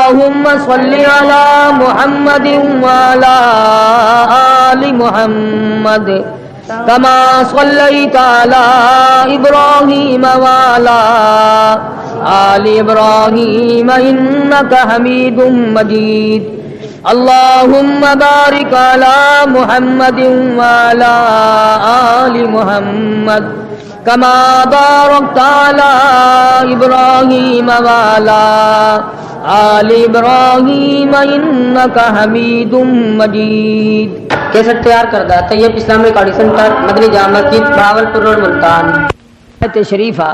اللهم صل على محمد وعلى آل محمد كما صليت على إبراهيم وعلى آل إبراهيم إنك حميد مجيد اللهم بارك على محمد وعلى آل محمد كما باركت على إبراهيم وعلى آل إبراهيم إنك حميد مجيد۔ کیسٹ تیار کردہ طیب اسلامک آڈیو سینٹر، مدنی جامع مسجد، بہاولپور روڈ، ملتان۔ آیت شریفہ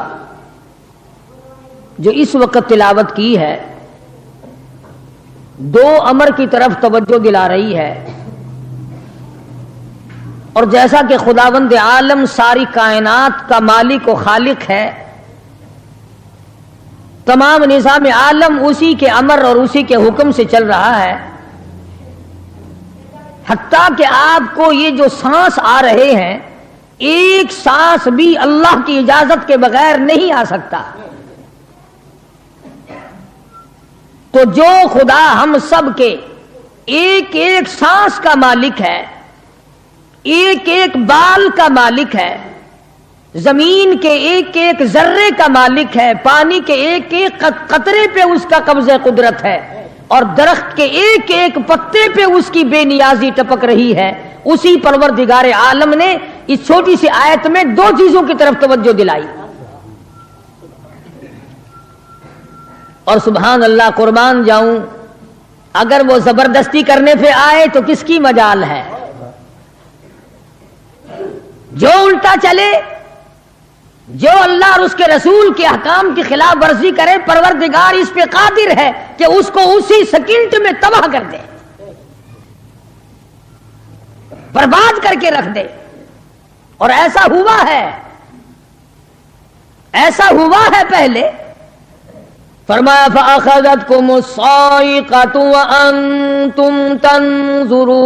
جو اس وقت تلاوت کی ہے دو امر کی طرف توجہ دلا رہی ہے، اور جیسا کہ خداوند عالم ساری کائنات کا مالک و خالق ہے، تمام نظام عالم اسی کے امر اور اسی کے حکم سے چل رہا ہے، حتیٰ کہ آپ کو یہ جو سانس آ رہے ہیں ایک سانس بھی اللہ کی اجازت کے بغیر نہیں آ سکتا۔ تو جو خدا ہم سب کے ایک ایک سانس کا مالک ہے، ایک ایک بال کا مالک ہے، زمین کے ایک ایک ذرے کا مالک ہے، پانی کے ایک ایک قطرے پہ اس کا قبضہ قدرت ہے، اور درخت کے ایک ایک پتے پہ اس کی بے نیازی ٹپک رہی ہے، اسی پروردگار عالم نے اس چھوٹی سی آیت میں دو چیزوں کی طرف توجہ دلائی۔ اور سبحان اللہ، قربان جاؤں، اگر وہ زبردستی کرنے پہ آئے تو کس کی مجال ہے؟ جو الٹا چلے، جو اللہ اور اس کے رسول کے احکام کی خلاف ورزی کرے، پروردگار اس پہ قادر ہے کہ اس کو اسی سیکنڈ میں تباہ کر دے، برباد کر کے رکھ دے۔ اور ایسا ہوا ہے، ایسا ہوا ہے پہلے۔ فرمایا فَأَخَذَتْكُمُ الصَّاعِقَةُ وَأَنْتُمْ تَنْظُرُونَ،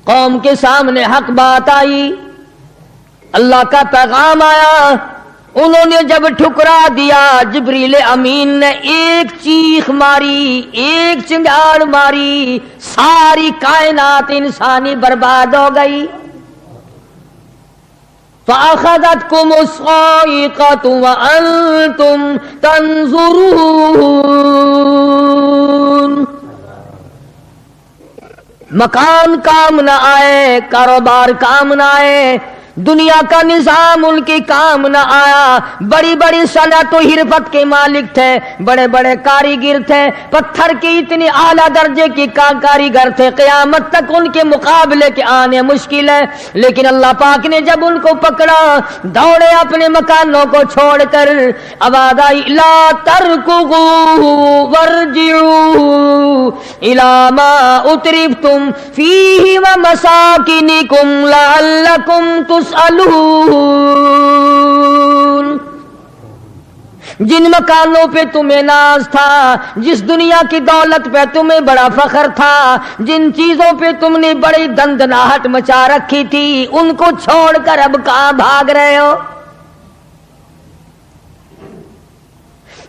قوم کے سامنے حق بات آئی، اللہ کا پیغام آیا، انہوں نے جب ٹھکرا دیا، جبریل امین نے ایک چیخ ماری، ایک چنگاڑ ماری، ساری کائنات انسانی برباد ہو گئی۔ فَأَخَذَتْكُمُ الصَّاعِقَةُ وَأَنْتُمْ تَنْظُرُونَ، مکان کام نہ آئے، کاروبار کام نہ آئے، دنیا کا نظام ان کی کام نہ آیا۔ بڑی بڑی صنعت و حرفت کے مالک تھے، بڑے بڑے کاریگر تھے، پتھر کی اتنی اعلیٰ درجے کی کاریگر تھے، قیامت تک ان کے مقابلے کے آنے مشکل ہے۔ لیکن اللہ پاک نے جب ان کو پکڑا، دوڑے اپنے مکانوں کو چھوڑ کر، آواز آئی لا ترکضوا وارجعوا الی ما اترفتم فیہ ومساکنکم لعلکم تسألون، جن مکانوں پہ تمہیں ناز تھا، جس دنیا کی دولت پہ تمہیں بڑا فخر تھا، جن چیزوں پہ تم نے بڑی دندناہٹ مچا رکھی تھی، ان کو چھوڑ کر اب کہاں بھاگ رہے ہو؟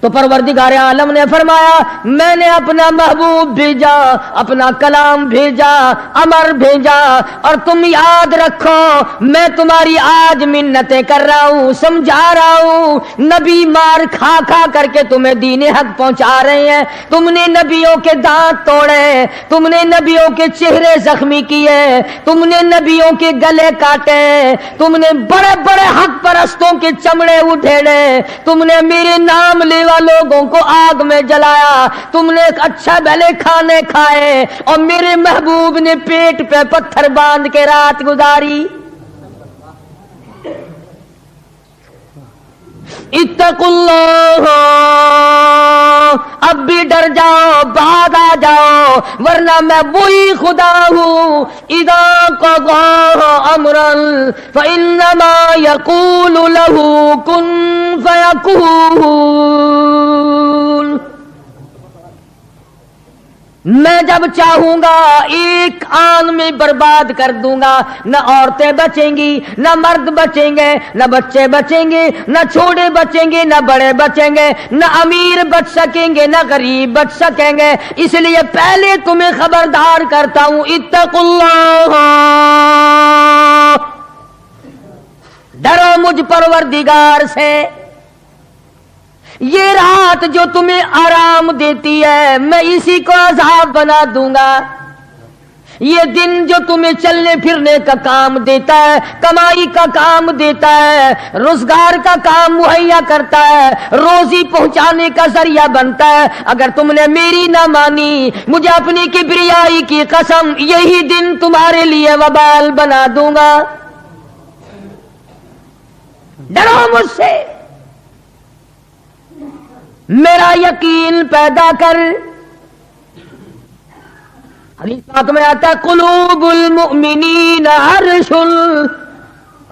تو پروردگار عالم نے فرمایا میں نے اپنا محبوب بھیجا، اپنا کلام بھیجا، امر بھیجا، اور تم یاد رکھو میں تمہاری آج منتیں کر رہا ہوں، سمجھا رہا ہوں۔ نبی مار کھا کھا کر کے تمہیں دین حق پہنچا رہے ہیں، تم نے نبیوں کے دانت توڑے، تم نے نبیوں کے چہرے زخمی کیے، تم نے نبیوں کے گلے کاٹے، تم نے بڑے بڑے حق پرستوں کے چمڑے اٹھیڑے، تم نے میرے نام لیوا لوگوں کو آگ میں جلایا، تم نے اچھا بھلے کھانے کھائے، اور میرے محبوب نے پیٹ پہ پتھر باندھ کے رات گزاری۔ اتقوا اللہ، اب بھی ڈر جاؤ، بعد آ جاؤ، ورنہ میں وہی خدا ہوں اذا قضى امرا فانما يقول له كن فيكون۔ میں جب چاہوں گا ایک آن میں برباد کر دوں گا، نہ عورتیں بچیں گی، نہ مرد بچیں گے، نہ بچے بچیں گے، نہ چھوٹے بچیں گے، نہ بڑے بچیں گے، نہ امیر بچ سکیں گے، نہ غریب بچ سکیں گے۔ اس لیے پہلے تمہیں خبردار کرتا ہوں، اتقوا اللہ، ڈرو مجھ پروردگار سے۔ یہ رات جو تمہیں آرام دیتی ہے میں اسی کو عذاب بنا دوں گا، یہ دن جو تمہیں چلنے پھرنے کا کام دیتا ہے، کمائی کا کام دیتا ہے، روزگار کا کام مہیا کرتا ہے، روزی پہنچانے کا ذریعہ بنتا ہے، اگر تم نے میری نہ مانی، مجھے اپنی کبریائی کی قسم، یہی دن تمہارے لیے وبال بنا دوں گا۔ ڈرو مجھ سے، میرا یقین پیدا کر۔ حدیث پاک میں آتا ہے قلوب المؤمنین عرش،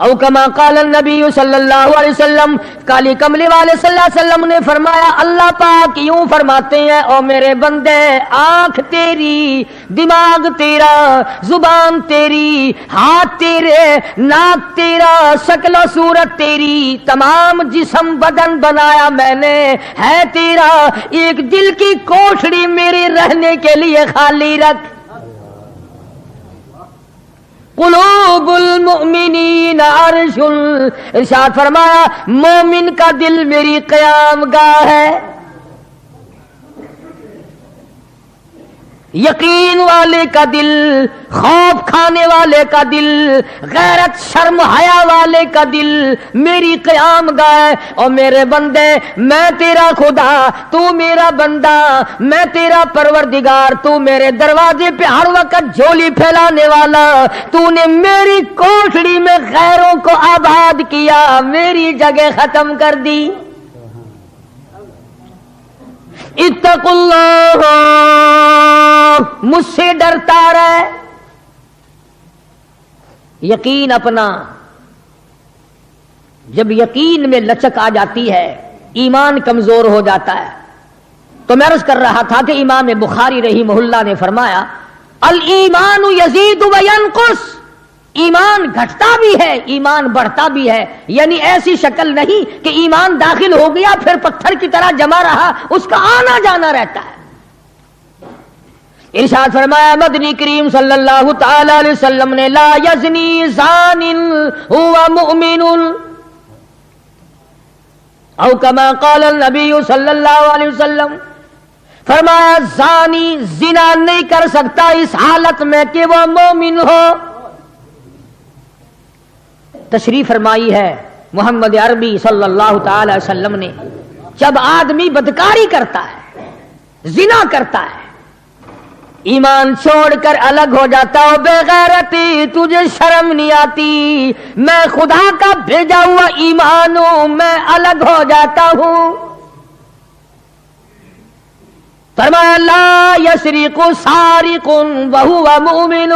او کما قال النبی صلی اللہ علیہ وسلم، کالی کملی والے صلی اللہ علیہ وسلم نے فرمایا، اللہ پاک یوں فرماتے ہیں، او میرے بندے، آنکھ تیری، دماغ تیرا، زبان تیری، ہاتھ تیرے، ناک تیرا، شکل و صورت تیری، تمام جسم بدن بنایا میں نے، ہے تیرا، ایک دل کی کوٹھڑی میرے رہنے کے لیے خالی رکھ۔ قلوب المؤمنین عرش، ارشاد فرمایا مومن کا دل میری قیام گاہ ہے۔ یقین والے کا دل، خوف کھانے والے کا دل، غیرت شرم حیا والے کا دل میری قیام گاہ۔ اور میرے بندے، میں تیرا خدا، تو میرا بندہ، میں تیرا پروردگار، تو میرے دروازے پہ ہر وقت جھولی پھیلانے والا، تو نے میری کوٹھڑی میں غیروں کو آباد کیا، میری جگہ ختم کر دی۔ اتقوا اللہ، مجھ سے ڈرتا رہے۔ یقین اپنا، جب یقین میں لچک آ جاتی ہے، ایمان کمزور ہو جاتا ہے۔ تو میں عرض کر رہا تھا کہ امام بخاری رحمہ اللہ نے فرمایا الایمان یزید و ینقص، ایمان گھٹتا بھی ہے، ایمان بڑھتا بھی ہے، یعنی ایسی شکل نہیں کہ ایمان داخل ہو گیا پھر پتھر کی طرح جمع رہا، اس کا آنا جانا رہتا ہے۔ ارشاد فرمایا مدنی کریم صلی اللہ تعالی علیہ وسلم نے، لا یزنی زان هو مؤمن، او کما قال النبی صلی اللہ علیہ وسلم، فرمایا زانی زنا نہیں کر سکتا اس حالت میں کہ وہ مومن ہو۔ تشریف فرمائی ہے محمد عربی صلی اللہ تعالی علیہ وسلم نے، جب آدمی بدکاری کرتا ہے، زنا کرتا ہے، ایمان چھوڑ کر الگ ہو جاتا ہو، بے غیرتی تجھے شرم نہیں آتی، میں خدا کا بھیجا ہوا ایمان ہوں، میں الگ ہو جاتا ہوں۔ فرمایا لا یسرق سارق وہو مؤمن،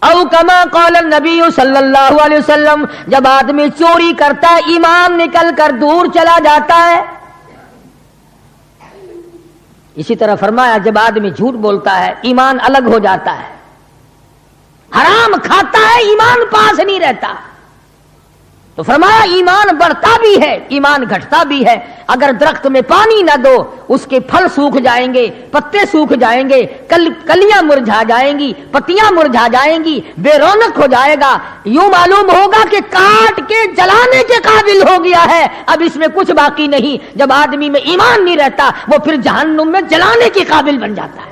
او کما قال النبی صلی اللہ علیہ وسلم، جب آدمی چوری کرتا ہے ایمان نکل کر دور چلا جاتا ہے۔ اسی طرح فرمایا جب آدمی جھوٹ بولتا ہے ایمان الگ ہو جاتا ہے، حرام کھاتا ہے ایمان پاس نہیں رہتا۔ تو فرمایا ایمان بڑھتا بھی ہے، ایمان گھٹتا بھی ہے۔ اگر درخت میں پانی نہ دو اس کے پھل سوکھ جائیں گے، پتے سوکھ جائیں گے، کلیاں مرجھا جائیں گی، پتیاں مرجھا جائیں گی، بے رونق ہو جائے گا، یوں معلوم ہوگا کہ کاٹ کے جلانے کے قابل ہو گیا ہے، اب اس میں کچھ باقی نہیں۔ جب آدمی میں ایمان نہیں رہتا وہ پھر جہنم میں جلانے کے قابل بن جاتا ہے۔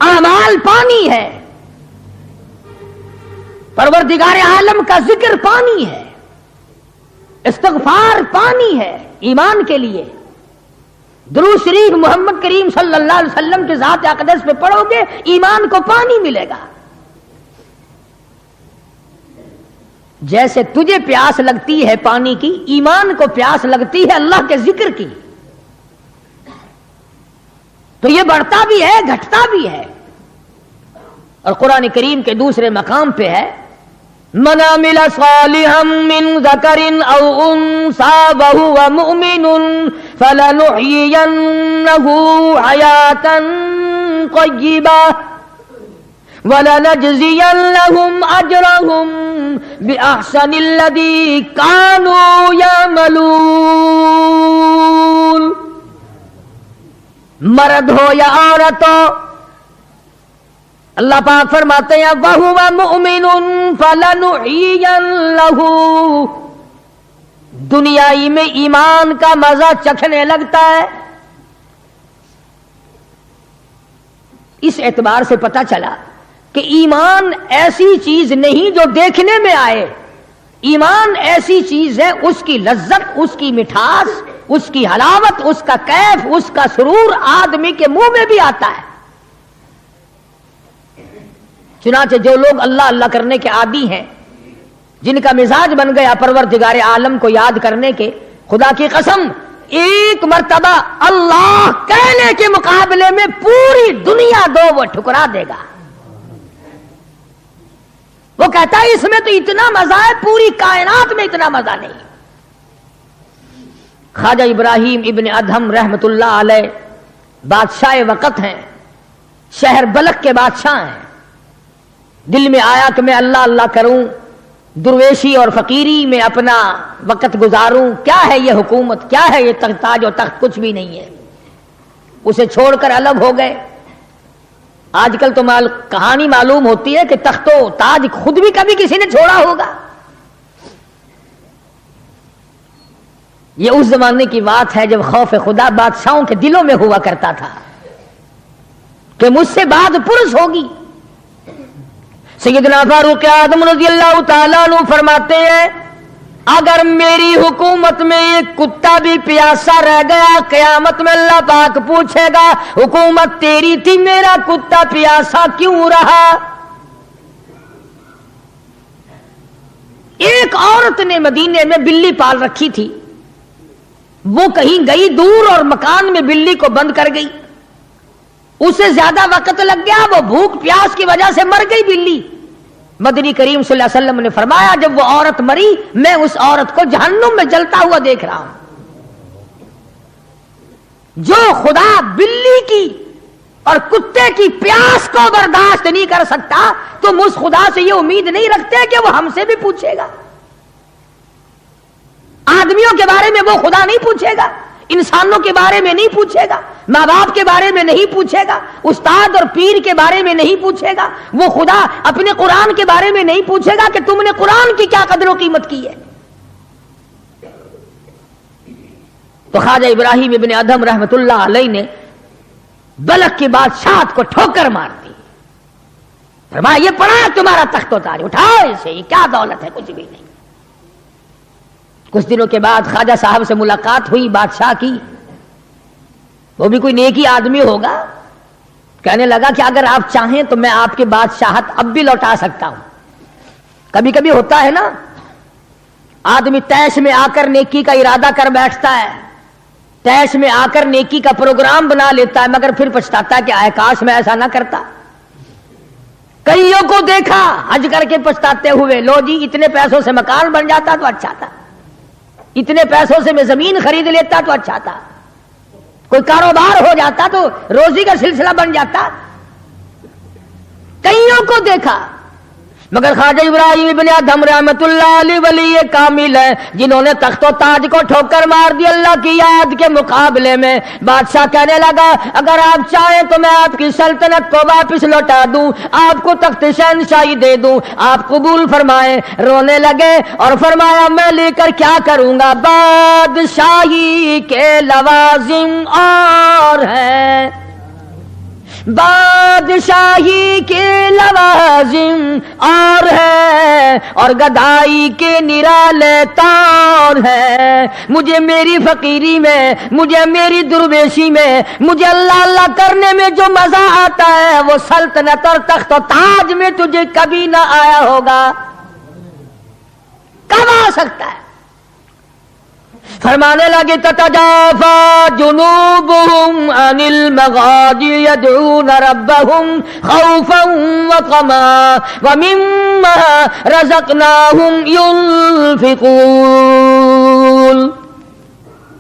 اعمال پانی ہے، پروردگار عالم کا ذکر پانی ہے، استغفار پانی ہے ایمان کے لیے۔ درود شریف محمد کریم صلی اللہ علیہ وسلم کے ذات اقدس پہ پڑھو گے ایمان کو پانی ملے گا۔ جیسے تجھے پیاس لگتی ہے پانی کی، ایمان کو پیاس لگتی ہے اللہ کے ذکر کی۔ تو یہ بڑھتا بھی ہے گھٹتا بھی ہے۔ اور قرآن کریم کے دوسرے مقام پہ ہے من عمل صالحا من ذکر او انثى وهو مؤمن فلنحيينه حياة طيبة وَلَنَجْزِيَنَّهُمْ أَجْرَهُمْ بِأَحْسَنِ الَّذِي كَانُوا يَعْمَلُونَ. مرد ہو یا عورت ہو، اللہ پاک فرماتے ہیں وَهُوَ مُؤْمِنٌ فَلَنُحْيِيَنَّهُ. دنیائی میں ایمان کا مزہ چکھنے لگتا ہے. اس اعتبار سے پتہ چلا کہ ایمان ایسی چیز نہیں جو دیکھنے میں آئے. ایمان ایسی چیز ہے، اس کی لذت، اس کی مٹھاس، اس کی حلاوت، اس کا کیف، اس کا سرور آدمی کے منہ میں بھی آتا ہے. چنانچہ جو لوگ اللہ اللہ کرنے کے عادی ہیں، جن کا مزاج بن گیا پروردگار عالم کو یاد کرنے کے، خدا کی قسم ایک مرتبہ اللہ کہنے کے مقابلے میں پوری دنیا دو وہ ٹھکرا دے گا. وہ کہتا ہے اس میں تو اتنا مزہ ہے، پوری کائنات میں اتنا مزہ نہیں. خواجہ ابراہیم ابن ادہم رحمت اللہ علیہ بادشاہ وقت ہیں، شہر بلخ کے بادشاہ ہیں. دل میں آیا کہ میں اللہ اللہ کروں، درویشی اور فقیری میں اپنا وقت گزاروں. کیا ہے یہ حکومت، کیا ہے یہ تاج و تخت، کچھ بھی نہیں ہے. اسے چھوڑ کر الگ ہو گئے. آج کل تو کہانی معلوم ہوتی ہے کہ تخت و تاج خود بھی کبھی کسی نے چھوڑا ہوگا. یہ اس زمانے کی بات ہے جب خوف خدا بادشاہوں کے دلوں میں ہوا کرتا تھا کہ مجھ سے بات پرس ہوگی. سیدنا فاروق اعظم رضی اللہ تعالیٰ عنہ فرماتے ہیں اگر میری حکومت میں ایک کتا بھی پیاسا رہ گیا، قیامت میں اللہ پاک پوچھے گا حکومت تیری تھی، میرا کتا پیاسا کیوں رہا؟ ایک عورت نے مدینے میں بلی پال رکھی تھی. وہ کہیں گئی دور اور مکان میں بلی کو بند کر گئی. اسے زیادہ وقت لگ گیا، وہ بھوک پیاس کی وجہ سے مر گئی بلی. مدنی کریم صلی اللہ علیہ وسلم نے فرمایا جب وہ عورت مری میں اس عورت کو جہنم میں جلتا ہوا دیکھ رہا ہوں. جو خدا بلی کی اور کتے کی پیاس کو برداشت نہیں کر سکتا، تم اس خدا سے یہ امید نہیں رکھتے کہ وہ ہم سے بھی پوچھے گا. آدمیوں کے بارے میں وہ خدا نہیں پوچھے گا، انسانوں کے بارے میں نہیں پوچھے گا، ماں باپ کے بارے میں نہیں پوچھے گا، استاد اور پیر کے بارے میں نہیں پوچھے گا. وہ خدا اپنے قرآن کے بارے میں نہیں پوچھے گا کہ تم نے قرآن کی کیا قدر و قیمت کی ہے. تو خواجہ ابراہیم ابن ادہم رحمت اللہ علیہ نے بلخ کی بادشاہت کو ٹھوکر مار دی. فرمایا یہ پڑا ہے تمہارا تخت و تاج، اٹھاؤ اسے، یہ کیا دولت ہے، کچھ بھی نہیں. کچھ دنوں کے بعد خواجہ صاحب سے ملاقات ہوئی بادشاہ کی. وہ بھی کوئی نیکی آدمی ہوگا. کہنے لگا کہ اگر آپ چاہیں تو میں آپ کی بادشاہت اب بھی لوٹا سکتا ہوں. کبھی کبھی ہوتا ہے نا، آدمی تیش میں آ کر نیکی کا ارادہ کر بیٹھتا ہے، تیش میں آ کر نیکی کا پروگرام بنا لیتا ہے، مگر پھر پچھتاتا ہے کہ آئے کاش میں ایسا نہ کرتا. کئیوں کو دیکھا حج کر کے پچھتاتے ہوئے، لو جی اتنے پیسوں سے مکان بن جاتا تو اچھا تھا، اتنے پیسوں سے میں زمین خرید لیتا تو اچھا تھا، کوئی کاروبار ہو جاتا تو روزی کا سلسلہ بن جاتا. کئیوں کو دیکھا، مگر خواجہ ابراہیم ابن ادہم رحمت اللہ علیہ ولی کامل ہے جنہوں نے تخت و تاج کو ٹھوکر مار دی اللہ کی یاد کے مقابلے میں. بادشاہ کہنے لگا اگر آپ چاہیں تو میں آپ کی سلطنت کو واپس لوٹا دوں، آپ کو تخت شہنشاہی دے دوں، آپ قبول فرمائیں. رونے لگے اور فرمایا میں لے کر کیا کروں گا، بادشاہی کے لوازم اور ہیں، بادشاہی کے لوازم اور ہے، اور گدائی کے نرالے طور ہے. مجھے میری فقیری میں، مجھے میری درویشی میں، مجھے اللہ اللہ کرنے میں جو مزہ آتا ہے وہ سلطنت اور تخت و تاج میں تجھے کبھی نہ آیا ہوگا. کب آ سکتا ہے؟ فرمانے لگے تتجافا جنوبهم عن المضاجع يدعون ربهم خوفا وطمعا ومما رزقناهم ينفقون.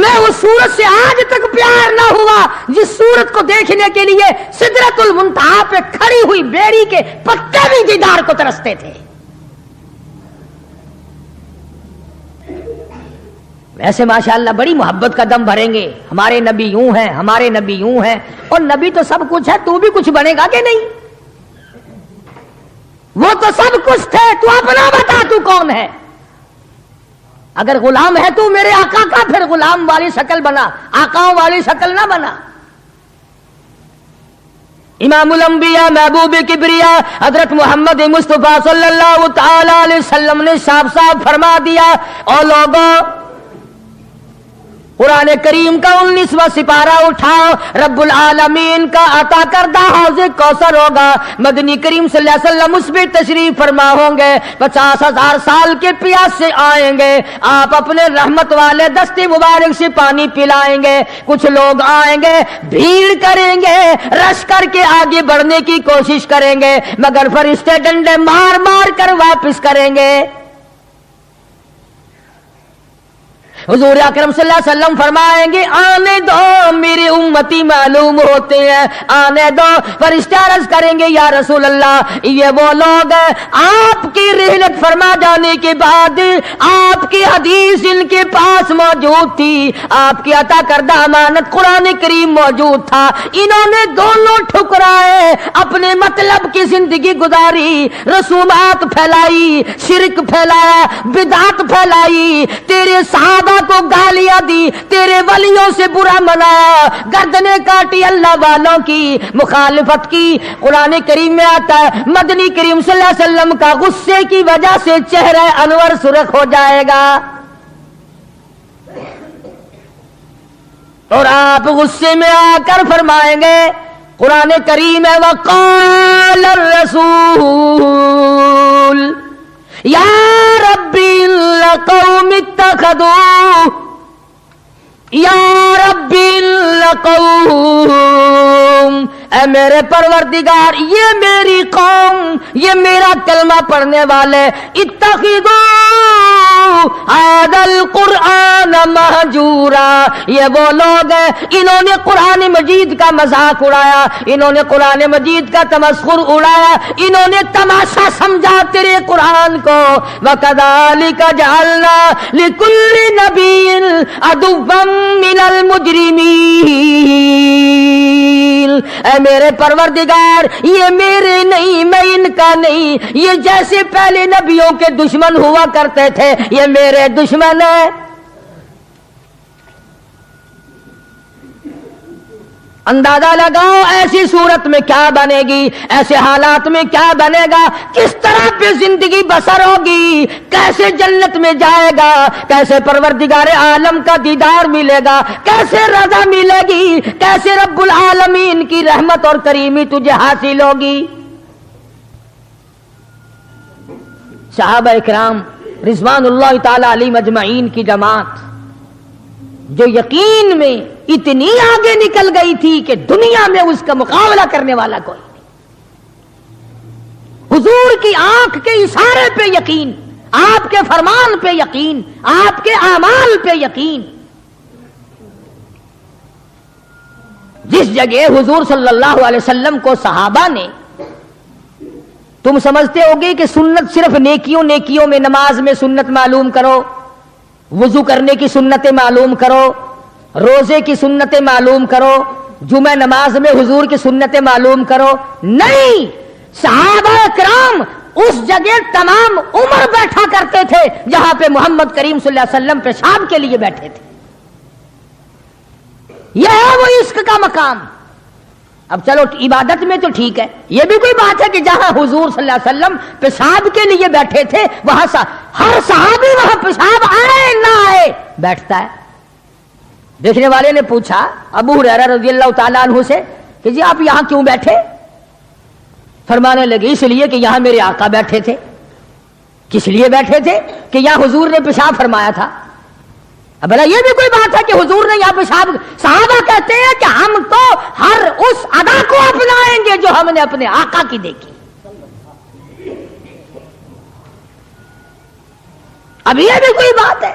تمہیں اس صورت سے آج تک پیار نہ ہوا جس صورت کو دیکھنے کے لیے سدرۃ المنتہا پہ کھڑی ہوئی بیری کے پتے بھی دیدار کو ترستے تھے. ویسے ماشاءاللہ بڑی محبت کا دم بھریں گے, ہمارے نبی یوں ہیں, ہمارے نبی یوں ہیں, اور نبی تو سب کچھ ہے, تو بھی کچھ بنے گا کہ نہیں؟ وہ تو سب کچھ تھے, تو اپنا بتا تو کون ہے؟ اگر غلام ہے تو میرے آقا کا, پھر غلام والی شکل بنا, آقاؤں والی شکل نہ بنا. امام الانبیاء محبوب کبریا حضرت محمد مصطفیٰ صلی اللہ تعالی علیہ وسلم نے صاف صاف فرما دیا, اور لوگوں قرآن کریم کا 19واں سپارہ اٹھاؤ, رب العالمین کا عطا کردہ حوض کوثر ہوگا, مدنی کریم صلی اللہ علیہ وسلم اس پہ تشریف فرما ہوں گے, 50,000 سال کے پیاس سے آئیں گے, آپ اپنے رحمت والے دستے مبارک سے پانی پلائیں گے. کچھ لوگ آئیں گے, بھیڑ کریں گے, رش کر کے آگے بڑھنے کی کوشش کریں گے, مگر فرشتے ڈنڈے مار مار کر واپس کریں گے. حضور اکرم صلی اللہ علیہ وسلم فرمائیں گے, آنے دو میری امتی معلوم ہوتے ہیں, آنے دو. فرشتے عرض کریں گے, یا رسول اللہ یہ وہ لوگ ہیں آپ کی رحلت فرما جانے کے بعد آپ کی حدیث ان کے پاس موجود تھی, آپ کی عطا کردہ امانت قرآن کریم موجود تھا, انہوں نے دونوں ٹھکرائے, اپنے مطلب کی زندگی گزاری, رسومات پھیلائی, شرک پھیلایا, بدعت پھیلائی, تیرے صحابہ کو گالیاں دی, تیرے ولیوں سے برا منایا, گردنیں کاٹی, اللہ والوں کی مخالفت کی. قرآن کریم میں آتا ہے مدنی کریم صلی اللہ علیہ وسلم کا غصے کی وجہ سے چہرہ انور سرخ ہو جائے گا, اور آپ غصے میں آ کر فرمائیں گے, قرآن کریم ہے وقال الرسول یا ربی لقوم اتخذوا, یا ربی لقوم, اے میرے پروردگار یہ میری قوم, یہ میرا کلمہ پڑھنے والے, اتخذوا هذا القرآن مہجورا, یہ وہ لوگ ہیں انہوں نے قرآن مجید کا مذاق اڑایا, انہوں نے قرآن مجید کا تمسخر اڑایا, انہوں نے تماشا سمجھا تیرے قرآن کو. وَكَذَلِكَ جَعَلْنَا لِكُلِّ نَبِيٍّ عَدُوًّا مِنَ الْمُجْرِمِينَ, اے میرے پروردگار یہ میرے نہیں, میں ان کا نہیں, یہ جیسے پہلے نبیوں کے دشمن ہوا کرتے تھے یہ میرے دشمن ہیں. اندازہ لگاؤ ایسی صورت میں کیا بنے گی, ایسے حالات میں کیا بنے گا, کس طرح پہ زندگی بسر ہوگی, کیسے جنت میں جائے گا, کیسے پروردگار عالم کا دیدار ملے گا, کیسے رضا ملے گی, کیسے رب العالمین کی رحمت اور کریمی تجھے حاصل ہوگی. صحابہ اکرام رضوان اللہ تعالی علیہم اجمعین کی جماعت جو یقین میں اتنی آگے نکل گئی تھی کہ دنیا میں اس کا مقابلہ کرنے والا کوئی نہیں. حضور کی آنکھ کے اشارے پہ یقین, آپ کے فرمان پہ یقین, آپ کے اعمال پہ یقین. جس جگہ حضور صلی اللہ علیہ وسلم کو صحابہ نے, تم سمجھتے ہوگے کہ سنت صرف نیکیوں نیکیوں میں, نماز میں سنت معلوم کرو, وضو کرنے کی سنتیں معلوم کرو, روزے کی سنتیں معلوم کرو, جمعہ نماز میں حضور کی سنتیں معلوم کرو. نہیں, صحابہ کرام اس جگہ تمام عمر بیٹھا کرتے تھے جہاں پہ محمد کریم صلی اللہ علیہ وسلم پیشاب کے لیے بیٹھے تھے. یہ ہے وہ عشق کا مقام. اب چلو عبادت میں تو ٹھیک ہے, یہ بھی کوئی بات ہے کہ جہاں حضور صلی اللہ علیہ وسلم پیشاب کے لیے بیٹھے تھے وہاں ہر صحابی وہاں پیشاب آئے نہ آئے بیٹھتا ہے. دیکھنے والے نے پوچھا ابو ہریرہ رضی اللہ تعالیٰ عنہ سے کہ جی آپ یہاں کیوں بیٹھے؟ فرمانے لگے اس لیے کہ یہاں میرے آقا بیٹھے تھے. کس لیے بیٹھے تھے؟ کہ یہاں حضور نے پیشاب فرمایا تھا. اب بھلا یہ بھی کوئی بات ہے کہ حضور نے یہاں پیشاب, صحابہ کہتے ہیں کہ ہم تو ہر اس ادا کو اپنائیں گے جو ہم نے اپنے آقا کی دیکھی. اب یہ بھی کوئی بات ہے؟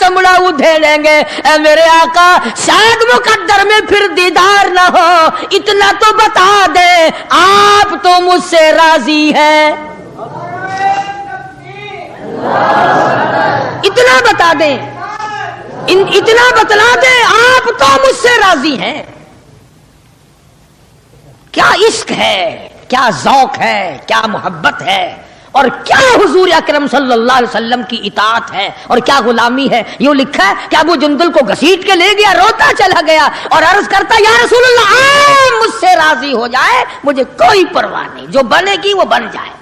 چمڑا ادھیڑیں گے۔ اے میرے آقا شاید مقدر میں پھر دیدار نہ ہو، اتنا تو بتا دے آپ تو مجھ سے راضی ہے، اتنا بتا دیں، اتنا بتلا دیں آپ تو مجھ سے راضی ہیں۔ کیا عشق ہے، کیا ذوق ہے، کیا محبت ہے، اور کیا حضور اکرم صلی اللہ علیہ وسلم کی اطاعت ہے اور کیا غلامی ہے۔ یوں لکھا ہے کہ ابو جندل کو گھسیٹ کے لے گیا، روتا چلا گیا اور عرض کرتا یا رسول اللہ آپ مجھ سے راضی ہو جائے، مجھے کوئی پرواہ نہیں، جو بنے گی وہ بن جائے۔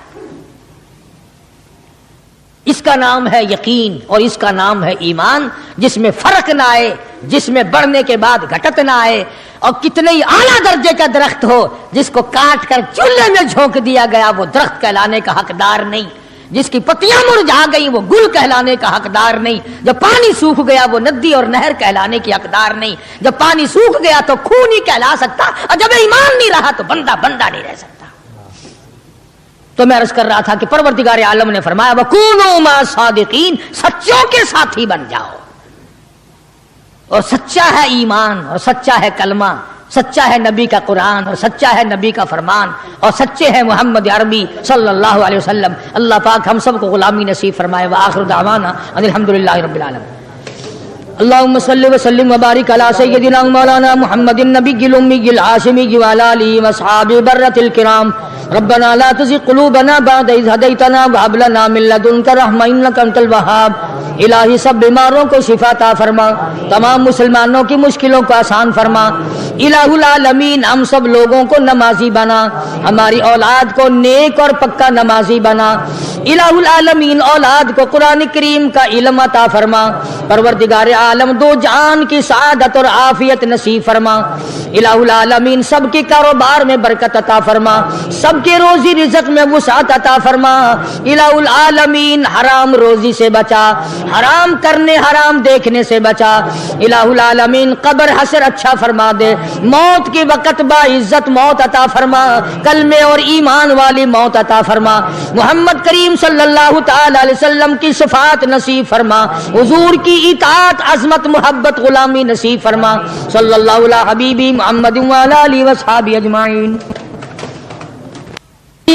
اس کا نام ہے یقین اور اس کا نام ہے ایمان، جس میں فرق نہ آئے، جس میں بڑھنے کے بعد گھٹت نہ آئے، اور کتنے ہی اعلیٰ درجے کا درخت ہو، جس کو کاٹ کر چولہے میں جھونک دیا گیا وہ درخت کہلانے کا حقدار نہیں، جس کی پتیاں مرجھا گئی وہ گل کہلانے کا حقدار نہیں، جب پانی سوکھ گیا وہ ندی اور نہر کہلانے کی حقدار نہیں، جب پانی سوکھ گیا تو خون نہیں کہلا سکتا، اور جب ایمان نہیں رہا تو بندہ بندہ نہیں رہ سکتا۔ تو میں عرض کر رہا تھا کہ پروردگار عالم نے فرمایا وَكُونُوا مَعَ الصَّادِقِينَ، سچوں کے ساتھی بن جاؤ، اور سچا ہے ایمان اور سچا ہے کلمہ، سچا ہے نبی کا قرآن اور سچا ہے نبی کا فرمان، اور سچے ہیں محمد عربی صلی اللہ علیہ وسلم۔ اللہ پاک ہم سب کو غلامی نصیب فرمائے۔ وآخر دعوانا ان الحمدللہ رب العالمین۔ اللهم صل وسلم وبارك على سيدنا مولانا محمد النبي الأمي الهاشمي وعلى آله وأصحابه برة الكرام۔ ربنا لا تزغ قلوبنا بعد إذ هديتنا وهب لنا من لدنك رحمة إنك أنت الوهاب۔ الہی سب بیماروں کو شفا عطا فرما، تمام مسلمانوں کی مشکلوں کو آسان فرما۔ الہ العالمین ہم سب لوگوں کو نمازی بنا، ہماری اولاد کو نیک اور پکا نمازی بنا۔ الہ العالمین اولاد کو قرآن کریم کا علم عطا فرما۔ پروردگار عالم دو جہان کی سعادت اور عافیت نصیب فرما۔ الہ العالمین سب کے کاروبار میں برکت عطا فرما، سب کے روزی رزق میں وسعت عطا فرما۔ الہ العالمین حرام روزی سے بچا، حرام کرنے حرام دیکھنے سے بچا۔ الہ العالمین قبر حشر اچھا فرما دے، موت کے وقت باعزت موت عطا فرما، کلمے اور ایمان والی موت عطا فرما۔ محمد کریم صلی اللہ تعالی علیہ وسلم کی شفاعت نصیب فرما، حضور کی اطاعت عظمت محبت غلامی نصیب فرما۔ صلی اللہ علیہ حبیبی محمد وعلی آلہ وصحبہ اجمعین۔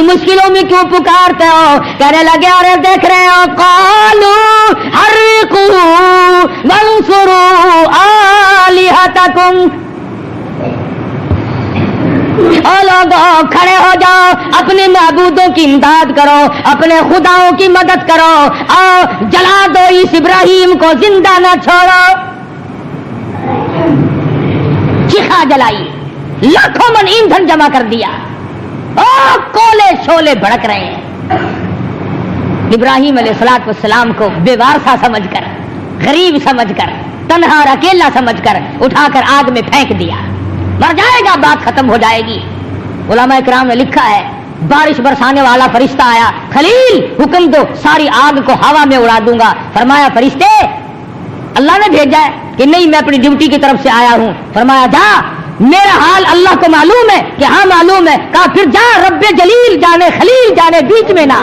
مشکلوں میں کیوں پکارتے ہو؟ کہنے لگے ارے دیکھ رہے ہو قالوا حرقوا وانصروا آلہتکم، او لوگوں کھڑے ہو جاؤ، اپنے معبودوں کی امداد کرو، اپنے خداؤں کی مدد کرو، آؤ جلا دو اس ابراہیم کو، زندہ نہ چھوڑو۔ چیخا جلائی، لاکھوں من ایندھن جمع کر دیا، کولے شولے بھڑک رہے ہیں۔ ابراہیم علیہ السلام کو بے وارثہ سمجھ کر، غریب سمجھ کر، تنہا اور اکیلا سمجھ کر اٹھا کر آگ میں پھینک دیا۔ مر جائے گا، بات ختم ہو جائے گی۔ علماء کرام نے لکھا ہے بارش برسانے والا فرشتہ آیا، خلیل حکم دو ساری آگ کو ہوا میں اڑا دوں گا۔ فرمایا فرشتے اللہ نے بھیجا ہے کہ نہیں، میں اپنی ڈیوٹی کی طرف سے آیا ہوں۔ فرمایا جا، میرا حال اللہ کو معلوم ہے کہ ہاں معلوم ہے۔ کہا پھر جا، رب جلیل جانے خلیل جانے، بیچ میں نہ۔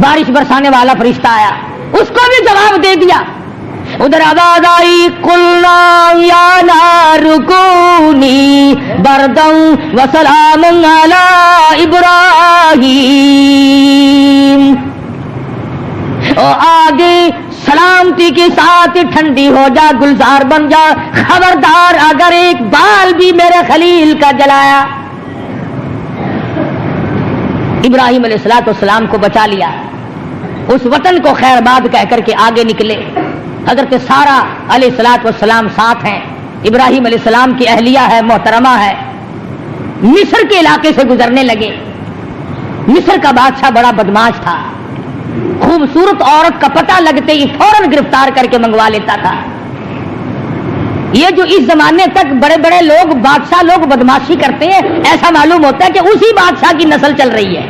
بارش برسانے والا فرشتہ آیا، اس کو بھی جواب دے دیا۔ ادھر آواز آئی قلنا یا نار کونی بردا وسلام علی ابراہیم، اور آگے سلامتی کے ساتھ ٹھنڈی ہو جا، گلزار بن جا، خبردار اگر ایک بال بھی میرے خلیل کا جلایا۔ ابراہیم علیہ السلام کو بچا لیا، اس وطن کو خیر باد کہہ کر کے آگے نکلے۔ حضرت سارہ علیہ السلام ساتھ ہیں، ابراہیم علیہ السلام کی اہلیہ ہے، محترمہ ہے۔ مصر کے علاقے سے گزرنے لگے۔ مصر کا بادشاہ بڑا بدماش تھا، خوبصورت عورت کا پتہ لگتے ہی فوراً گرفتار کر کے منگوا لیتا تھا۔ یہ جو اس زمانے تک بڑے بڑے لوگ بادشاہ لوگ بدماشی کرتے ہیں، ایسا معلوم ہوتا ہے کہ اسی بادشاہ کی نسل چل رہی ہے۔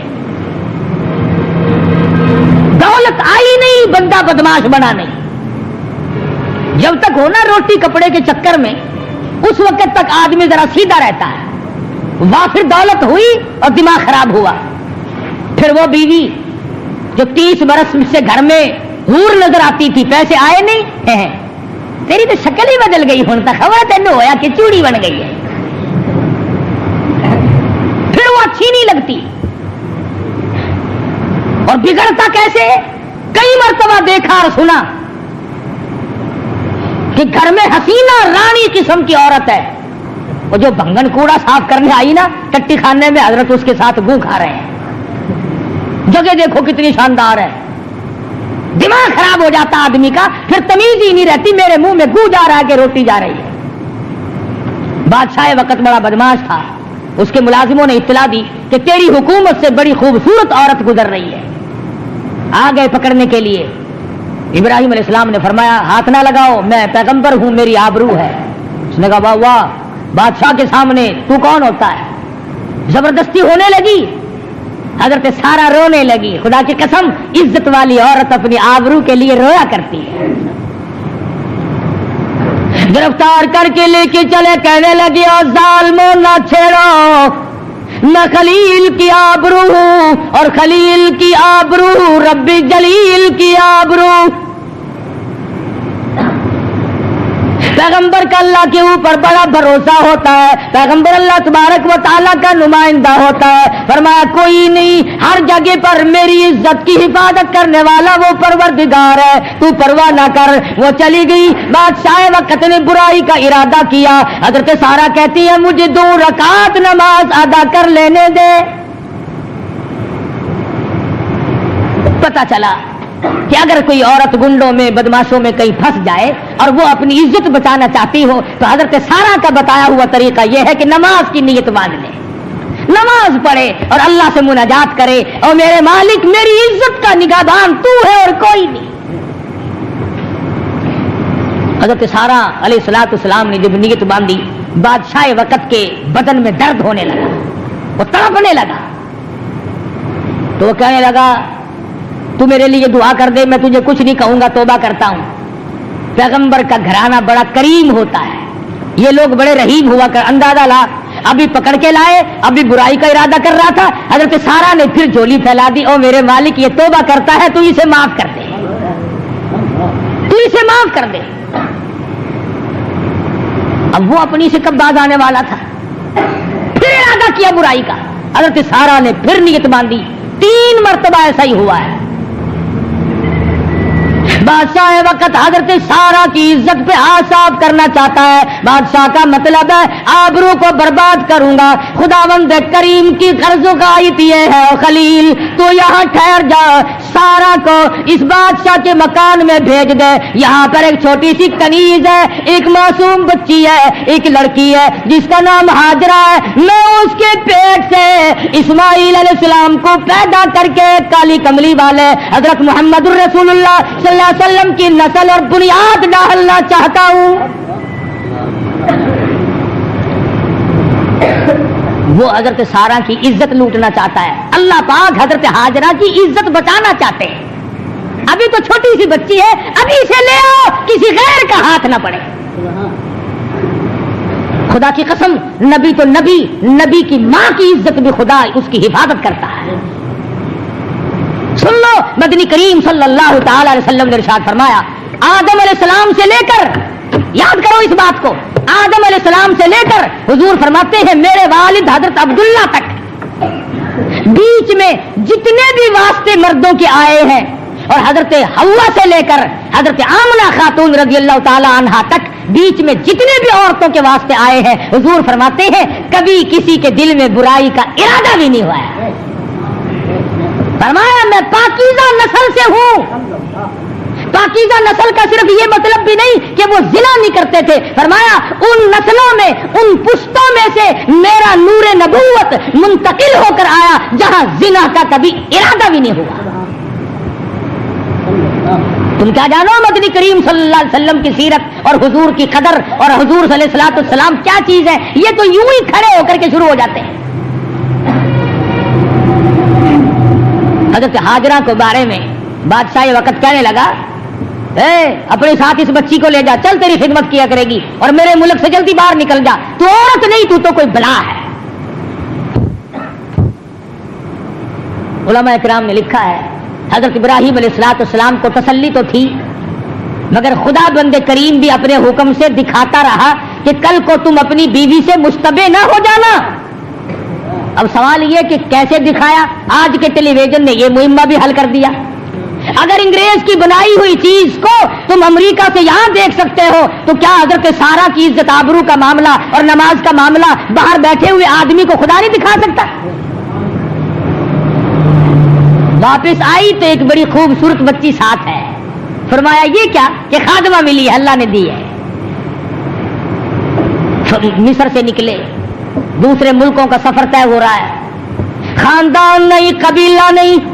دولت آئی نہیں، بندہ بدماش بنا نہیں۔ جب تک ہونا روٹی کپڑے کے چکر میں، اس وقت تک آدمی ذرا سیدھا رہتا ہے، وہاں پھر دولت ہوئی اور دماغ خراب ہوا، پھر وہ بیوی جو 30 برس سے گھر میں حور نظر آتی تھی، پیسے آئے نہیں، تیری تو شکل ہی بدل گئی، ہوں تو خبر تین ہویا کہ چوڑی بن گئی ہے، پھر وہ اچھی نہیں لگتی۔ اور بگڑتا کیسے؟ کئی مرتبہ دیکھا اور سنا کہ گھر میں حسینہ رانی قسم کی عورت ہے، وہ جو بھنگن کوڑا صاف کرنے آئی نا ٹٹی خانے میں، حضرت اس کے ساتھ گوں کھا رہے ہیں، جگہ دیکھو کتنی شاندار ہے، دماغ خراب ہو جاتا آدمی کا، پھر تمیز ہی نہیں رہتی، میرے منہ میں گو جا رہا ہے کہ روٹی جا رہی ہے۔ بادشاہ وقت بڑا بدماش تھا، اس کے ملازموں نے اطلاع دی کہ تیری حکومت سے بڑی خوبصورت عورت گزر رہی ہے، آ گئے پکڑنے کے لیے۔ ابراہیم علیہ السلام نے فرمایا ہاتھ نہ لگاؤ، میں پیغمبر ہوں، میری آبرو ہے۔ اس نے کہا واہ واہ، بادشاہ کے سامنے تو کون ہوتا ہے؟ زبردستی ہونے لگی، حضرت سارا رونے لگی، خدا کی قسم عزت والی عورت اپنی آبرو کے لیے رویا کرتی ہے۔ گرفتار کر کے لے کے چلے، کہنے لگی ظالموں نہ چھیڑو، میں خلیل کی آبرو ہوں، اور خلیل کی آبرو رب جلیل کی آبرو۔ پیغمبر کا اللہ کے اوپر بڑا بھروسہ ہوتا ہے، پیغمبر اللہ تبارک و تعالیٰ کا نمائندہ ہوتا ہے۔ فرمایا کوئی نہیں، ہر جگہ پر میری عزت کی حفاظت کرنے والا وہ پروردگار ہے، تو پرواہ نہ کر۔ وہ چلی گئی، بادشاہ وقت نے برائی کا ارادہ کیا۔ حضرت سارا کہتی ہے مجھے 2 رکعت نماز ادا کر لینے دے۔ پتہ چلا کہ اگر کوئی عورت گنڈوں میں بدماشوں میں کہیں پھنس جائے اور وہ اپنی عزت بچانا چاہتی ہو تو حضرت سارا کا بتایا ہوا طریقہ یہ ہے کہ نماز کی نیت باندھ لے، نماز پڑھے اور اللہ سے مناجات کرے، اور میرے مالک میری عزت کا نگہبان تو ہے اور کوئی نہیں۔ حضرت سارا علیہ الصلوۃ والسلام نے جب نیت باندھی، بادشاہ وقت کے بدن میں درد ہونے لگا، وہ تڑپنے لگا، تو وہ کہنے لگا تو میرے لیے دعا کر دے، میں تجھے کچھ نہیں کہوں گا، توبہ کرتا ہوں۔ پیغمبر کا گھرانہ بڑا کریم ہوتا ہے، یہ لوگ بڑے رحیم ہوا کر، اندازہ لا، ابھی پکڑ کے لائے، ابھی برائی کا ارادہ کر رہا تھا، حضرت سارا نے پھر جھولی پھیلا دی، او میرے مالک یہ توبہ کرتا ہے، تو اسے معاف کر دے، تو اسے معاف کر دے۔ اب وہ اپنی سے کب باز آنے والا تھا، پھر ارادہ کیا برائی کا، حضرت سارا نے پھر نیت باندھی، 3 مرتبہ ایسا ہی ہوا ہے۔ بادشاہ وقت حضرت سارا کی عزت پہ ہاتھ صاف کرنا چاہتا ہے، بادشاہ کا مطلب ہے آبرو کو برباد کروں گا۔ خداوند کریم کی قرضوں کا آیت یہ ہے خلیل تو یہاں ٹھہر جا، سارا کو اس بادشاہ کے مکان میں بھیج دے، یہاں پر ایک چھوٹی سی کنیز ہے، ایک معصوم بچی ہے، ایک لڑکی ہے جس کا نام ہاجرہ ہے، میں اس کے پیٹ سے اسماعیل علیہ السلام کو پیدا کر کے کالی کملی والے حضرت محمد الرسول اللہ صلی اللہ علیہ وسلم کی نسل اور بنیاد ڈالنا چاہتا ہوں۔ وہ حضرت سارا کی عزت لوٹنا چاہتا ہے، اللہ پاک حضرت ہاجرہ کی عزت بچانا چاہتے ہیں۔ ابھی تو چھوٹی سی بچی ہے، ابھی اسے لے آؤ، کسی غیر کا ہاتھ نہ پڑے۔ خدا کی قسم، نبی تو نبی، نبی کی ماں کی عزت بھی خدا اس کی حفاظت کرتا ہے۔ سن لو، مدنی کریم صلی اللہ تعالی علیہ وسلم نے ارشاد فرمایا، آدم علیہ السلام سے لے کر، یاد کرو اس بات کو، آدم علیہ السلام سے لے کر حضور فرماتے ہیں میرے والد حضرت عبداللہ تک، بیچ میں جتنے بھی واسطے مردوں کے آئے ہیں، اور حضرت حوا سے لے کر حضرت آمنہ خاتون رضی اللہ تعالی عنہا تک بیچ میں جتنے بھی عورتوں کے واسطے آئے ہیں، حضور فرماتے ہیں کبھی کسی کے دل میں برائی کا ارادہ بھی نہیں ہوا ہے۔ فرمایا میں پاکیزہ نسل سے ہوں۔ پاکیزہ نسل کا صرف یہ مطلب بھی نہیں کہ وہ زنا نہیں کرتے تھے، فرمایا ان نسلوں میں، ان پشتوں میں سے میرا نور نبوت منتقل ہو کر آیا جہاں زنا کا کبھی ارادہ بھی نہیں ہوا۔ تم کیا جانو مدنی کریم صلی اللہ علیہ وسلم کی سیرت اور حضور کی قدر اور حضور صلی اللہ علیہ وسلم کیا چیز ہے، یہ تو یوں ہی کھڑے ہو کر کے شروع ہو جاتے ہیں۔ حضرت ہاجرہ کو بارے میں بادشاہ وقت کہنے لگا، اپنے ساتھ اس بچی کو لے جا، چل تیری خدمت کیا کرے گی، اور میرے ملک سے جلدی باہر نکل جا، تو عورت نہیں تو کوئی بلا ہے۔ علماء کرام نے لکھا ہے حضرت ابراہیم علیہ السلام کو تسلی تو تھی، مگر خدا بند کریم بھی اپنے حکم سے دکھاتا رہا کہ کل کو تم اپنی بیوی سے مشتبہ نہ ہو جانا۔ اب سوال یہ کہ کیسے دکھایا؟ آج کے ٹیلی ویژن نے یہ مہمہ بھی حل کر دیا۔ اگر انگریز کی بنائی ہوئی چیز کو تم امریکہ سے یہاں دیکھ سکتے ہو تو کیا حضرت سارہ کی عزت آبرو کا معاملہ اور نماز کا معاملہ باہر بیٹھے ہوئے آدمی کو خدا نہیں دکھا سکتا؟ واپس آئی تو ایک بڑی خوبصورت بچی ساتھ ہے۔ فرمایا یہ کیا؟ کہ خادمہ ملی ہے، اللہ نے دی ہے۔ مصر سے نکلے، دوسرے ملکوں کا سفر طے ہو رہا ہے، خاندان نہیں، قبیلہ نہیں،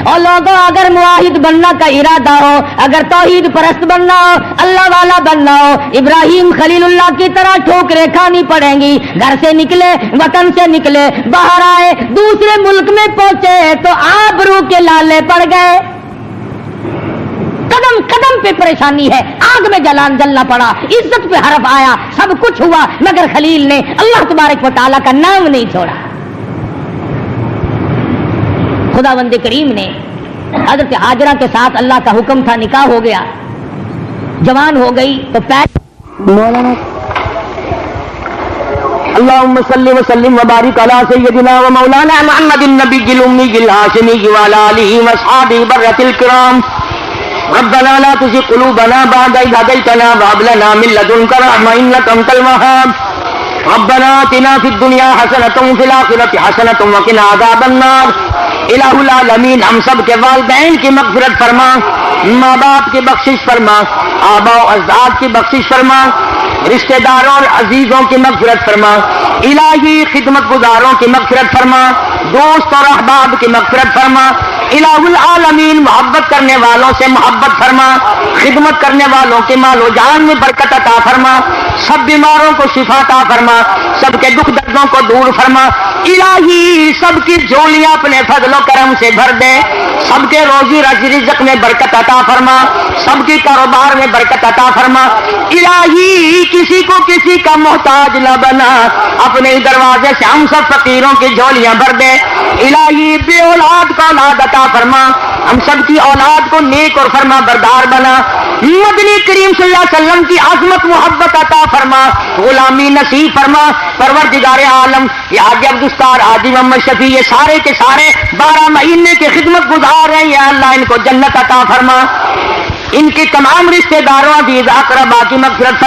اور لوگوں اگر معاہد بننا کا ارادہ ہو، اگر توحید پرست بننا ہو، اللہ والا بننا ہو، ابراہیم خلیل اللہ کی طرح ٹھوکریں کھانی پڑیں گی۔ گھر سے نکلے، وطن سے نکلے، باہر آئے، دوسرے ملک میں پہنچے تو آبرو کے لالے پڑ گئے۔ قدم قدم پہ پریشانی ہے، آگ میں جلنا پڑا، عزت پہ حرف آیا، سب کچھ ہوا، مگر خلیل نے اللہ تبارک و تعالیٰ کا نام نہیں چھوڑا۔ خداوند کریم نے حضرت ہاجرہ کے ساتھ اللہ کا حکم تھا، نکاح ہو گیا، جوان ہو گئی تو مولانا اللهم صل وسلم وبارك على سيدنا ومولانا محمد النبي الأمي الهاشمي وعلى آله وأصحابه برة الكرام ربنا لا تزغ قلوبنا بعد إذ هديتنا وهب لنا من لدنك رحمة إنك أنت الوهاب ربنا آتنا في الدنيا حسنة وفي الآخرة حسنة وقنا عذاب النار الہ العالمین ہم سب کے والدین کی مغفرت فرما، ماں باپ کی بخشش فرما، آباء و اجداد کی بخشش فرما، رشتہ داروں اور عزیزوں کی مغفرت فرما، الہی خدمت گزاروں کی مغفرت فرما، دوست اور احباب کی مغفرت فرما، الہ العالمین محبت کرنے والوں سے محبت فرما، خدمت کرنے والوں کے مال و جان میں برکت عطا فرما، سب بیماروں کو شفا عطا فرما، سب کے دکھ دردوں کو دور فرما، الہی سب کی جھولیاں اپنے فضل و کرم سے بھر دے، سب کے روزی رزق میں برکت عطا فرما، سب کی کاروبار میں برکت عطا فرما، الہی کسی کو کسی کا محتاج نہ بنا، اپنے دروازے سے ہم سب فقیروں کی جھولیاں بھر دے، الہی بے اولاد کو اولاد عطا فرما، ہم سب کی اولاد کو نیک اور فرما بردار بنا، مدنی کریم صلی اللہ علیہ وسلم کی عظمت محبت عطا فرما، غلامی نصیب فرما، پروردگار عالم یہ حاجی عبدالستار، حاجی محمد شفیع، یہ سارے کے سارے 12 مہینے کی خدمت گزار رہے ہیں، یا اللہ ان کو جنت عطا فرما، ان کے تمام رشتہ داروں عزیز اقربا کی مغفرت فرما۔